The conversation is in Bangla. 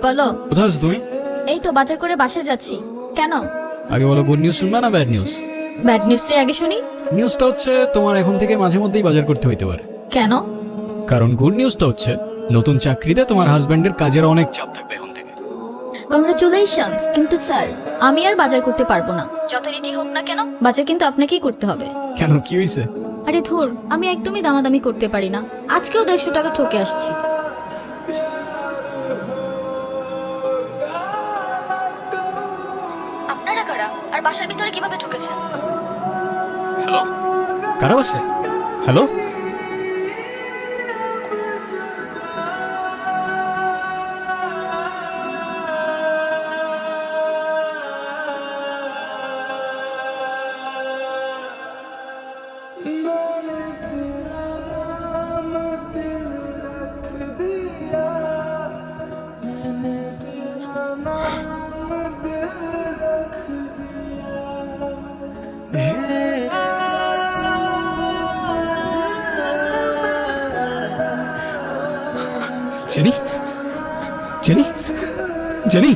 বলো। কোথায় আছো তুমি? এই তো বাজার করে বাসায় যাচ্ছি। কেন? আগে বলো, গুড নিউজ শুনবা না ব্যাড নিউজ? ব্যাড নিউজটাই আগে শুনি। নিউজটা হচ্ছে তোমার এখন থেকে মাঝে মধ্যেই বাজার করতে হইতে পারে। কেন? কারণ গুড নিউজটা হচ্ছে নতুন চাকরিতে তোমার হাজবেন্ডের কাজের অনেক চাপ থাকবে এখন থেকে। কংগ্রাচুলেশনস। কিন্তু স্যার, আমি আর বাজার করতে পারবো না। যত রেডি হোক না কেন, বাজার কিন্তু আপনাকেই করতে হবে। কেন, কি হয়েছে? আরে ধুর, আমি একদমই দামাদামি করতে পারি না। আজকেও 150 টাকা ঠকে আসছি। আপনারা কারা আর বাসার ভিতরে কিভাবে ঢুকেছেন? হ্যালো, কারা আছে? Hello, jenny, jenny, jenny.